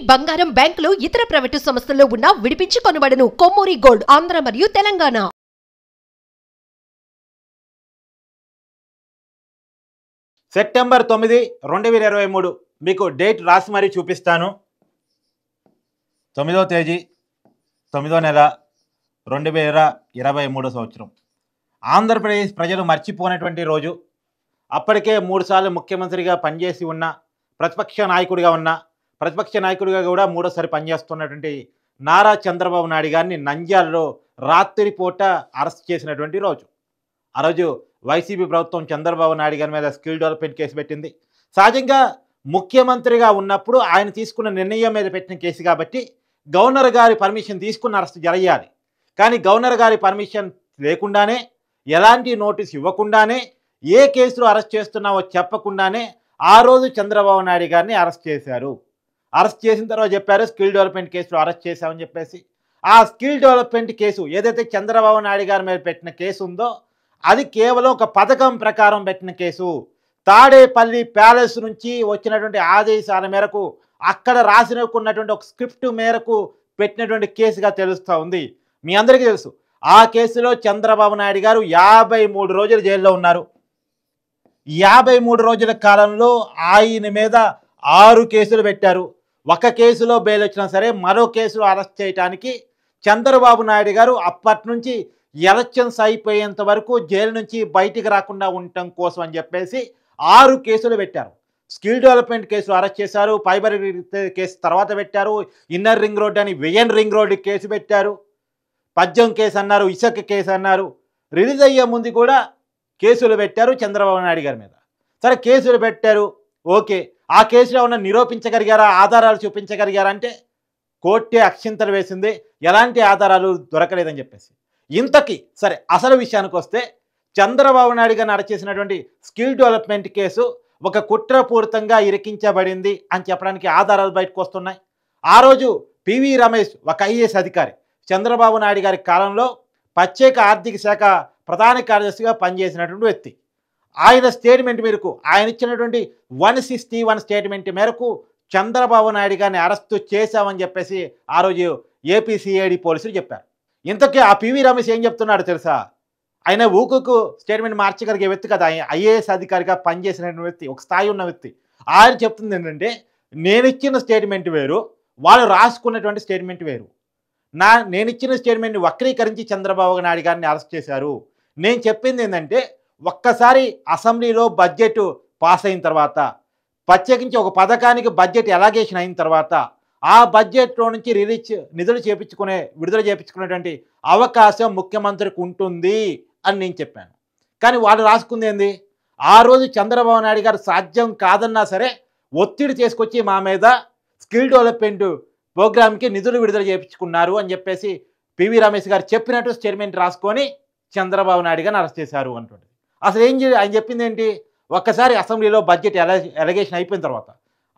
బంగారం బ్యాంకులు ఇతర ప్రైవేటు సంస్థల్లో ఉన్న విడిపించి కొనబడును. కొమ్మూరి గోల్డ్ ఆంధ్ర మరియు తెలంగాణ. సెప్టెంబర్ 9, 2023 మీకు డేట్ రాసి మరీ చూపిస్తాను. 9వ తేదీ 9వ నెల 2023 సంవత్సరం. ఆంధ్రప్రదేశ్ ప్రజలు మర్చిపోయినటువంటి రోజు. అప్పటికే 3 సార్లు ముఖ్యమంత్రిగా పనిచేసి ఉన్న, ప్రతిపక్ష నాయకుడిగా కూడా 3వసారి పనిచేస్తున్నటువంటి నారా చంద్రబాబు నాయుడు గారిని నంద్యాలలో రాత్రిపూట అరెస్ట్ చేసినటువంటి రోజు. ఆ రోజు వైసీపీ ప్రభుత్వం చంద్రబాబు నాయుడు గారి మీద స్కిల్ డెవలప్మెంట్ కేసు పెట్టింది. సహజంగా ముఖ్యమంత్రిగా ఉన్నప్పుడు ఆయన తీసుకున్న నిర్ణయం మీద పెట్టిన కేసు కాబట్టి గవర్నర్ గారి పర్మిషన్ తీసుకున్న అరెస్ట్ జరగాలి. కానీ గవర్నర్ గారి పర్మిషన్ లేకుండానే, ఎలాంటి నోటీస్ ఇవ్వకుండానే, ఏ కేసులో అరెస్ట్ చేస్తున్నావో చెప్పకుండానే ఆ రోజు చంద్రబాబు నాయుడు గారిని అరెస్ట్ చేశారు. అరెస్ట్ చేసిన తర్వాత చెప్పారు స్కిల్ డెవలప్మెంట్ కేసులో అరెస్ట్ చేశామని చెప్పేసి. ఆ స్కిల్ డెవలప్మెంట్ కేసు ఏదైతే చంద్రబాబు నాయుడు గారి మీద పెట్టిన కేసు ఉందో అది కేవలం ఒక పథకం ప్రకారం పెట్టిన కేసు. తాడేపల్లి ప్యాలెస్ నుంచి వచ్చినటువంటి ఆదేశాల మేరకు, అక్కడ రాసినకున్నటువంటి ఒక స్క్రిప్ట్ మేరకు పెట్టినటువంటి కేసుగా తెలుస్తూ ఉంది. మీ అందరికీ తెలుసు ఆ కేసులో చంద్రబాబు నాయుడు గారు 53 రోజులు జైల్లో ఉన్నారు. 53 రోజుల కాలంలో ఆయన మీద 6 కేసులు పెట్టారు. ఒక కేసులో బెయిల్ వచ్చినా సరే మరో కేసులో అరెస్ట్ చేయడానికి చంద్రబాబు నాయుడు గారు అప్పటి నుంచి ఎలక్షన్స్ అయిపోయేంత వరకు జైలు నుంచి బయటికి రాకుండా ఉండటం కోసం అని చెప్పేసి 6 కేసులు పెట్టారు. స్కిల్ డెవలప్మెంట్ కేసు అరెస్ట్ చేశారు, ఫైబర్ కేసు తర్వాత పెట్టారు, ఇన్నర్ రింగ్ రోడ్ అని వియన్ రింగ్ రోడ్ కేసు పెట్టారు, పద్యం కేసు అన్నారు, ఇసుక కేసు అన్నారు. రిలీజ్ అయ్యే ముందు కూడా కేసులు పెట్టారు చంద్రబాబు నాయుడు గారి మీద. సరే కేసులు పెట్టారు, ఓకే. ఆ కేసులో ఉన్న నిరూపించగలిగారా, ఆధారాలు చూపించగలిగారా అంటే కోర్టే అక్షింతలు వేసింది, ఎలాంటి ఆధారాలు దొరకలేదని చెప్పేసి. ఇంతకీ సరే అసలు విషయానికి వస్తే చంద్రబాబు నాయుడు గారిని అరెస్ట్ చేసినటువంటి స్కిల్ డెవలప్మెంట్ కేసు ఒక కుట్రపూరితంగా ఇరికించబడింది అని చెప్పడానికి ఆధారాలు బయటకు వస్తున్నాయి. ఆ రోజు పివి రమేష్ ఒక ఐఏఎస్ అధికారి, చంద్రబాబు నాయుడు గారి కాలంలో ప్రత్యేక ఆర్థిక శాఖ ప్రధాన కార్యదర్శిగా పనిచేసినటువంటి వ్యక్తి. ఆయన స్టేట్మెంట్ మేరకు, ఆయన ఇచ్చినటువంటి 161 స్టేట్మెంట్ మేరకు చంద్రబాబు నాయుడు గారిని అరెస్టు చేశామని చెప్పేసి ఆ రోజు ఏపీ సిఐడి పోలీసులు చెప్పారు. ఇంతకీ ఆ పివి రమేష్ ఏం చెప్తున్నాడు తెలుసా? ఆయన ఊకుకు స్టేట్మెంట్ మార్చగలిగే వ్యక్తి కదా, ఐఏఎస్ అధికారిగా పనిచేసినటువంటి వ్యక్తి, ఒక స్థాయి ఉన్న వ్యక్తి. ఆయన చెప్తుంది ఏంటంటే, నేను ఇచ్చిన స్టేట్మెంట్ వేరు, వాళ్ళు రాసుకున్నటువంటి స్టేట్మెంట్ వేరు. నేను ఇచ్చిన స్టేట్మెంట్ని వక్రీకరించి చంద్రబాబు నాయుడు గారిని అరెస్ట్ చేశారు. నేను చెప్పింది ఏంటంటే, ఒక్కసారి అసెంబ్లీలో బడ్జెట్ పాస్ అయిన తర్వాత, ప్రత్యేకించి ఒక పథకానికి బడ్జెట్ ఎలాగేషన్ అయిన తర్వాత, ఆ బడ్జెట్లో నుంచి విడుదల చేయించుకునేటువంటి అవకాశం ముఖ్యమంత్రికి ఉంటుంది అని నేను చెప్పాను. కానీ వాళ్ళు రాసుకుంది ఏంది? ఆ రోజు చంద్రబాబు నాయుడు గారు సాధ్యం కాదన్నా సరే ఒత్తిడి చేసుకొచ్చి మా మీద స్కిల్ డెవలప్మెంట్ ప్రోగ్రామ్కి నిధులు విడుదల చేయించుకున్నారు అని చెప్పేసి పివి రమేష్ గారు చెప్పినట్టు స్టేట్మెంట్ రాసుకొని చంద్రబాబు నాయుడు గారిని అరెస్ట్ చేశారు అంటుంది. అసలు ఆయన చెప్పింది ఏంటి? ఒక్కసారి అసెంబ్లీలో బడ్జెట్ ఎలగేషన్ అయిపోయిన తర్వాత,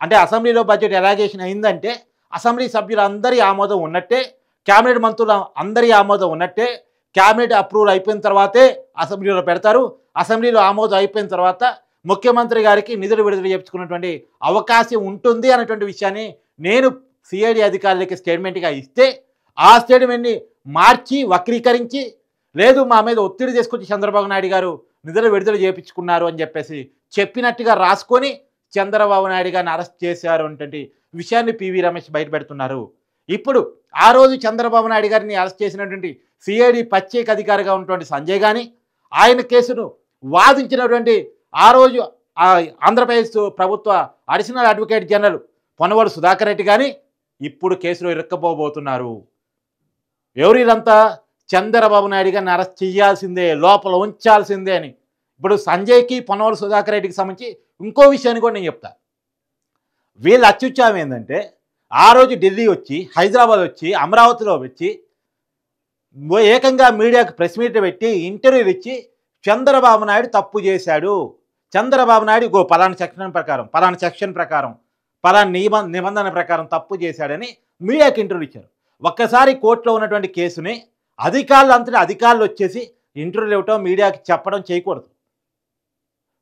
అంటే అసెంబ్లీలో బడ్జెట్ ఎలాగేషన్ అయిందంటే అసెంబ్లీ సభ్యులు అందరి ఆమోదం ఉన్నట్టే, క్యాబినెట్ మంత్రులు అందరి ఆమోదం ఉన్నట్టే, క్యాబినెట్ అప్రూవల్ అయిపోయిన తర్వాతే అసెంబ్లీలో పెడతారు. అసెంబ్లీలో ఆమోదం అయిపోయిన తర్వాత ముఖ్యమంత్రి గారికి నిధులు విడుదల చేయించుకున్నటువంటి అవకాశం ఉంటుంది అనేటువంటి విషయాన్ని నేను సిఐడి అధికారులకి స్టేట్మెంట్గా ఇస్తే, ఆ స్టేట్మెంట్ని మార్చి వక్రీకరించి, లేదు మా మీద ఒత్తిడి తీసుకొచ్చి చంద్రబాబు నాయుడు గారు నిధులు విడుదల చేయించుకున్నారు అని చెప్పేసి చెప్పినట్టుగా రాసుకొని చంద్రబాబు నాయుడు గారిని అరెస్ట్ చేశారు అంటే విషయాన్ని పివి రమేష్ బయటపెడుతున్నారు. ఇప్పుడు ఆ రోజు చంద్రబాబు నాయుడు గారిని అరెస్ట్ చేసినటువంటి సిఐడి ప్రత్యేక అధికారిగా ఉన్నటువంటి సంజయ్ కానీ, ఆయన కేసును వాదించినటువంటి ఆ రోజు ఆంధ్రప్రదేశ్ ప్రభుత్వ additional advocate general Ponnavadu Sudhakar Reddy కానీ ఇప్పుడు కేసులో ఇరుక్కపోబోతున్నారు. ఎవరిదంతా చంద్రబాబు నాయుడు గారిని అరెస్ట్ చేయాల్సిందే, లోపల ఉంచాల్సిందే అని. ఇప్పుడు సంజయ్కి పొన్నవాడు సుధాకర్ రెడ్డికి సంబంధించి ఇంకో విషయాన్ని కూడా నేను చెప్తాను. వీళ్ళ అత్యుత్సాహం ఏంటంటే, ఆ రోజు ఢిల్లీ వచ్చి, హైదరాబాద్ వచ్చి, అమరావతిలో వచ్చి ఏకంగా మీడియాకు ప్రెస్ మీట్ పెట్టి ఇంటర్వ్యూలు ఇచ్చి చంద్రబాబు నాయుడు తప్పు చేశాడు, చంద్రబాబు నాయుడు పలానా సెక్షన్ ప్రకారం పలానా నిబంధన ప్రకారం తప్పు చేశాడని మీడియాకి ఇంటర్వ్యూ ఇచ్చారు. ఒక్కసారి కోర్టులో ఉన్నటువంటి కేసుని అధికారులు వచ్చేసి ఇంటర్వ్యూలు ఇవ్వటం, మీడియాకి చెప్పడం చేయకూడదు.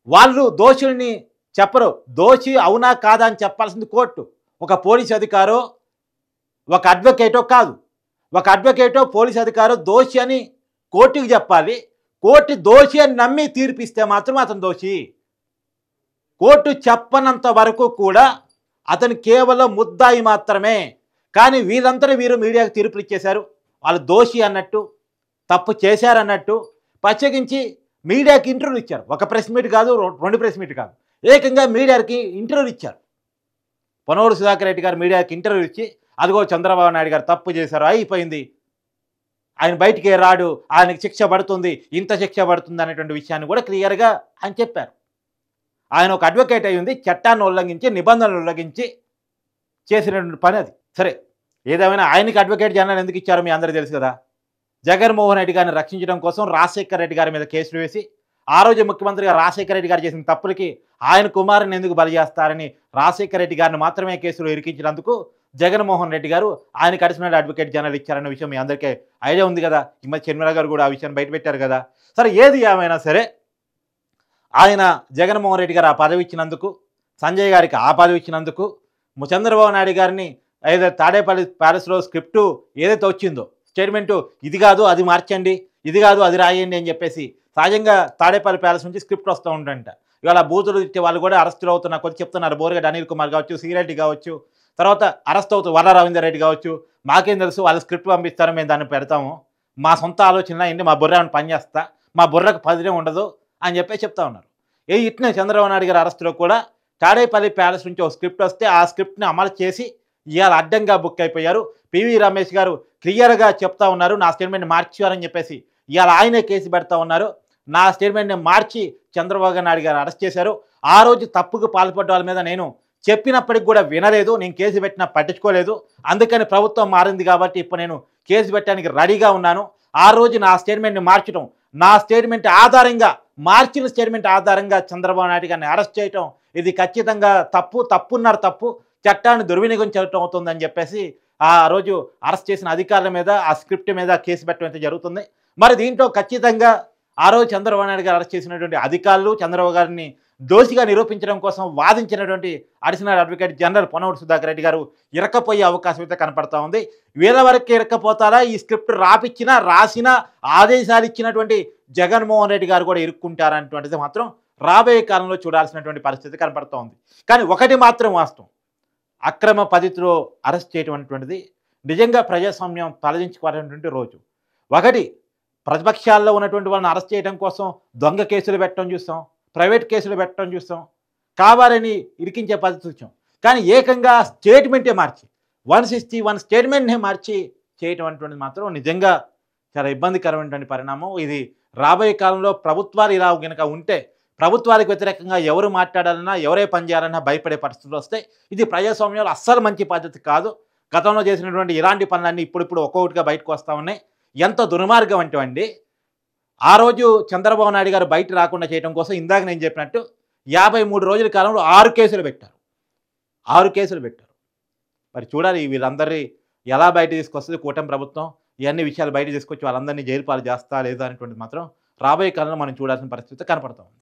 వాళ్ళు దోషుల్ని చెప్పరు, దోషి అవునా కాదా అని చెప్పాల్సింది కోర్టు. ఒక పోలీస్ అధికారో ఒక అడ్వకేటో కాదు, ఒక అడ్వకేటో పోలీస్ అధికారో దోషి అని కోర్టుకి చెప్పాలి. కోర్టు దోషి అని నమ్మి తీర్పిస్తే మాత్రం అతను దోషి. కోర్టు చెప్పనంత వరకు కూడా అతను కేవలం ముద్దాయి మాత్రమే. కానీ వీరంతా వీరు మీడియాకు తీర్పులు ఇచ్చేశారు, వాళ్ళు దోషి అన్నట్టు, తప్పు చేశారన్నట్టు ప్రత్యేకించి మీడియాకి ఇంటర్వ్యూలు ఇచ్చారు. ఒక ప్రెస్ మీట్ కాదు, 2 ప్రెస్ మీట్ కాదు, ఏకంగా మీడియాకి ఇంటర్వ్యూలు ఇచ్చారు. పొన్నూరు సుధాకర్ రెడ్డి గారు మీడియాకి ఇంటర్వ్యూ ఇచ్చి అదిగో చంద్రబాబు నాయుడు గారు తప్పు చేశారు, అయిపోయింది, ఆయన బయటికి రాడు, ఆయనకి శిక్ష పడుతుంది, ఇంత శిక్ష పడుతుంది అనేటువంటి విషయాన్ని కూడా క్లియర్గా ఆయన చెప్పారు. ఆయన ఒక అడ్వకేట్ అయి ఉంది, చట్టాన్ని ఉల్లంఘించి నిబంధనలు ఉల్లంఘించి చేసినటువంటి పని అది. సరే, ఏదేమైనా ఆయనకి అడ్వకేట్ జనరల్ ఎందుకు ఇచ్చారో మీ అందరికీ తెలుసు కదా. జగన్మోహన్ రెడ్డి గారిని రక్షించడం కోసం రాజశేఖర రెడ్డి గారి మీద కేసులు వేసి ఆ రోజు ముఖ్యమంత్రిగా రాజశేఖర రెడ్డి గారు చేసిన తప్పులకి ఆయన కుమారుని ఎందుకు బలి చేస్తారని రాజశేఖర రెడ్డి గారిని మాత్రమే కేసులు ఇరికించినందుకు జగన్మోహన్ రెడ్డి గారు ఆయనకు అడిషనల్ అడ్వకేట్ జనరల్ ఇచ్చారన్న విషయం మీ అందరికీ ఐడియా ఉంది కదా. ఈ మధ్య చెన్మల గారు కూడా ఆ విషయాన్ని బయటపెట్టారు కదా. సరే, ఏది ఏమైనా సరే ఆయన జగన్మోహన్ రెడ్డి గారు ఆ పదవి ఇచ్చినందుకు, సంజయ్ గారికి ఆ పదవి ఇచ్చినందుకు, చంద్రబాబు నాయుడు గారిని ఏదైతే తాడేపల్లి ప్యాలెస్లో స్క్రిప్టు ఏదైతే వచ్చిందో స్టేట్మెంటు, ఇది కాదు అది మార్చండి, ఇది కాదు అది రాయండి అని చెప్పేసి సహజంగా తాడేపల్లి ప్యాలెస్ నుంచి స్క్రిప్ట్ వస్తూ ఉంటుందంట. ఇవాళ బూతులు ఇచ్చే వాళ్ళు కూడా అరెస్టులు అవుతున్న కొద్ది చెప్తున్నారు. బోరగడ్డ అనిల్ కుమార్ కావచ్చు, శ్రీరెడ్డి కావచ్చు, తర్వాత అరెస్ట్ అవుతూ వర రవీందర్ రెడ్డి కావచ్చు. మాకేం తెలుసు, వాళ్ళు స్క్రిప్ట్ పంపిస్తారు, మేము దాన్ని పెడతాము, మా సొంత ఆలోచన ఏంటి, మా బుర్ర పనిచేస్తా, మా బుర్రకు పదిలే ఉండదు అని చెప్పి చెప్తా ఉన్నారు. ఇట్నే చంద్రబాబు నాయుడు గారి అరెస్టులో కూడా తాడేపల్లి ప్యాలెస్ నుంచి ఒక స్క్రిప్ట్ వస్తే ఆ స్క్రిప్ట్ని అమలు చేసి ఇవాళ అడ్డంగా బుక్ అయిపోయారు. పివి రమేష్ గారు క్లియర్గా చెప్తా ఉన్నారు, నా స్టేట్మెంట్ మార్చారని చెప్పేసి ఇవాళ ఆయనే కేసు పెడతా ఉన్నారు. నా స్టేట్మెంట్ని మార్చి చంద్రబాబు నాయుడు గారు అరెస్ట్ చేశారు. ఆ రోజు తప్పుకు పాల్పడ్డ వాళ్ళ మీద నేను చెప్పినప్పటికి కూడా వినలేదు, నేను కేసు పెట్టినా పట్టించుకోలేదు, అందుకని ప్రభుత్వం మారింది కాబట్టి ఇప్పుడు నేను కేసు పెట్టడానికి రెడీగా ఉన్నాను. ఆ రోజు నా స్టేట్మెంట్ని మార్చడం, నా స్టేట్మెంట్ ఆధారంగా మార్చిన స్టేట్మెంట్ ఆధారంగా చంద్రబాబు నాయుడు గారిని అరెస్ట్ చేయటం, ఇది ఖచ్చితంగా తప్పున్నారు, తప్పు, చట్టాన్ని దుర్వినియోగించడం అవుతుందని చెప్పేసి ఆ రోజు అరెస్ట్ చేసిన అధికారుల మీద ఆ స్క్రిప్ట్ మీద కేసు పెట్టడం అయితే జరుగుతుంది. మరి దీంట్లో ఖచ్చితంగా ఆ రోజు చంద్రబాబు నాయుడు గారు అరెస్ట్ చేసినటువంటి అధికారులు చంద్రబాబు గారిని దోషిగా నిరూపించడం కోసం వాదించినటువంటి additional advocate general Ponnuru Sudhakar Reddy గారు ఇరకపోయే అవకాశం అయితే కనపడతా ఉంది. వీళ్ళ వరకు ఇరక్కపోతారా, ఈ స్క్రిప్ట్ రాసినా ఆదేశాలు ఇచ్చినటువంటి జగన్మోహన్ రెడ్డి గారు కూడా ఇరుక్కుంటారనేటువంటిది మాత్రం రాబోయే కాలంలో చూడాల్సినటువంటి పరిస్థితి కనపడతా ఉంది. కానీ ఒకటి మాత్రం వాస్తవం, అక్రమ పద్ధతిలో అరెస్ట్ చేయడం అనేటువంటిది నిజంగా ప్రజాస్వామ్యం తలదించుకోవాలనేటువంటి రోజు. ఒకటి, ప్రతిపక్షాల్లో ఉన్నటువంటి వాళ్ళని అరెస్ట్ చేయడం కోసం దొంగ కేసులు పెట్టడం చూస్తాం, ప్రైవేట్ కేసులు పెట్టడం చూస్తాం, కావాలని ఇరికించే పద్ధతి చూసాం. కానీ ఏకంగా స్టేట్మెంటే మార్చి 161 స్టేట్మెంట్నే మార్చి చేయటం అనేటువంటిది మాత్రం నిజంగా చాలా ఇబ్బందికరమైనటువంటి పరిణామం. ఇది రాబోయే కాలంలో ప్రభుత్వాలు ఇలా కనుక ఉంటే, ప్రభుత్వాలకు వ్యతిరేకంగా ఎవరు మాట్లాడాలన్నా ఎవరే పనిచేయాలన్నా భయపడే పరిస్థితులు వస్తాయి. ఇది ప్రజాస్వామ్యంలో అస్సలు మంచి పద్ధతి కాదు. గతంలో చేసినటువంటి ఇలాంటి పనులన్నీ ఇప్పుడు ఒక్కొక్కటిగా బయటకు వస్తూ ఉన్నాయి. ఎంత దుర్మార్గం అంటే ఆ రోజు చంద్రబాబు నాయుడు గారు బయట రాకుండా చేయడం కోసం ఇందాక నేను చెప్పినట్టు 53 రోజుల కాలంలో 6 కేసులు పెట్టారు. 6 కేసులు పెట్టారు. మరి చూడాలి వీళ్ళందరి ఎలా బయట తీసుకొస్తుంది కూటమి ప్రభుత్వం, ఇవన్నీ విషయాలు బయట తీసుకొచ్చి వాళ్ళందరినీ జైలు పాలు చేస్తా లేదా అనేటువంటిది మాత్రం రాబోయే కాలంలో మనం చూడాల్సిన పరిస్థితి కనపడతా ఉంది.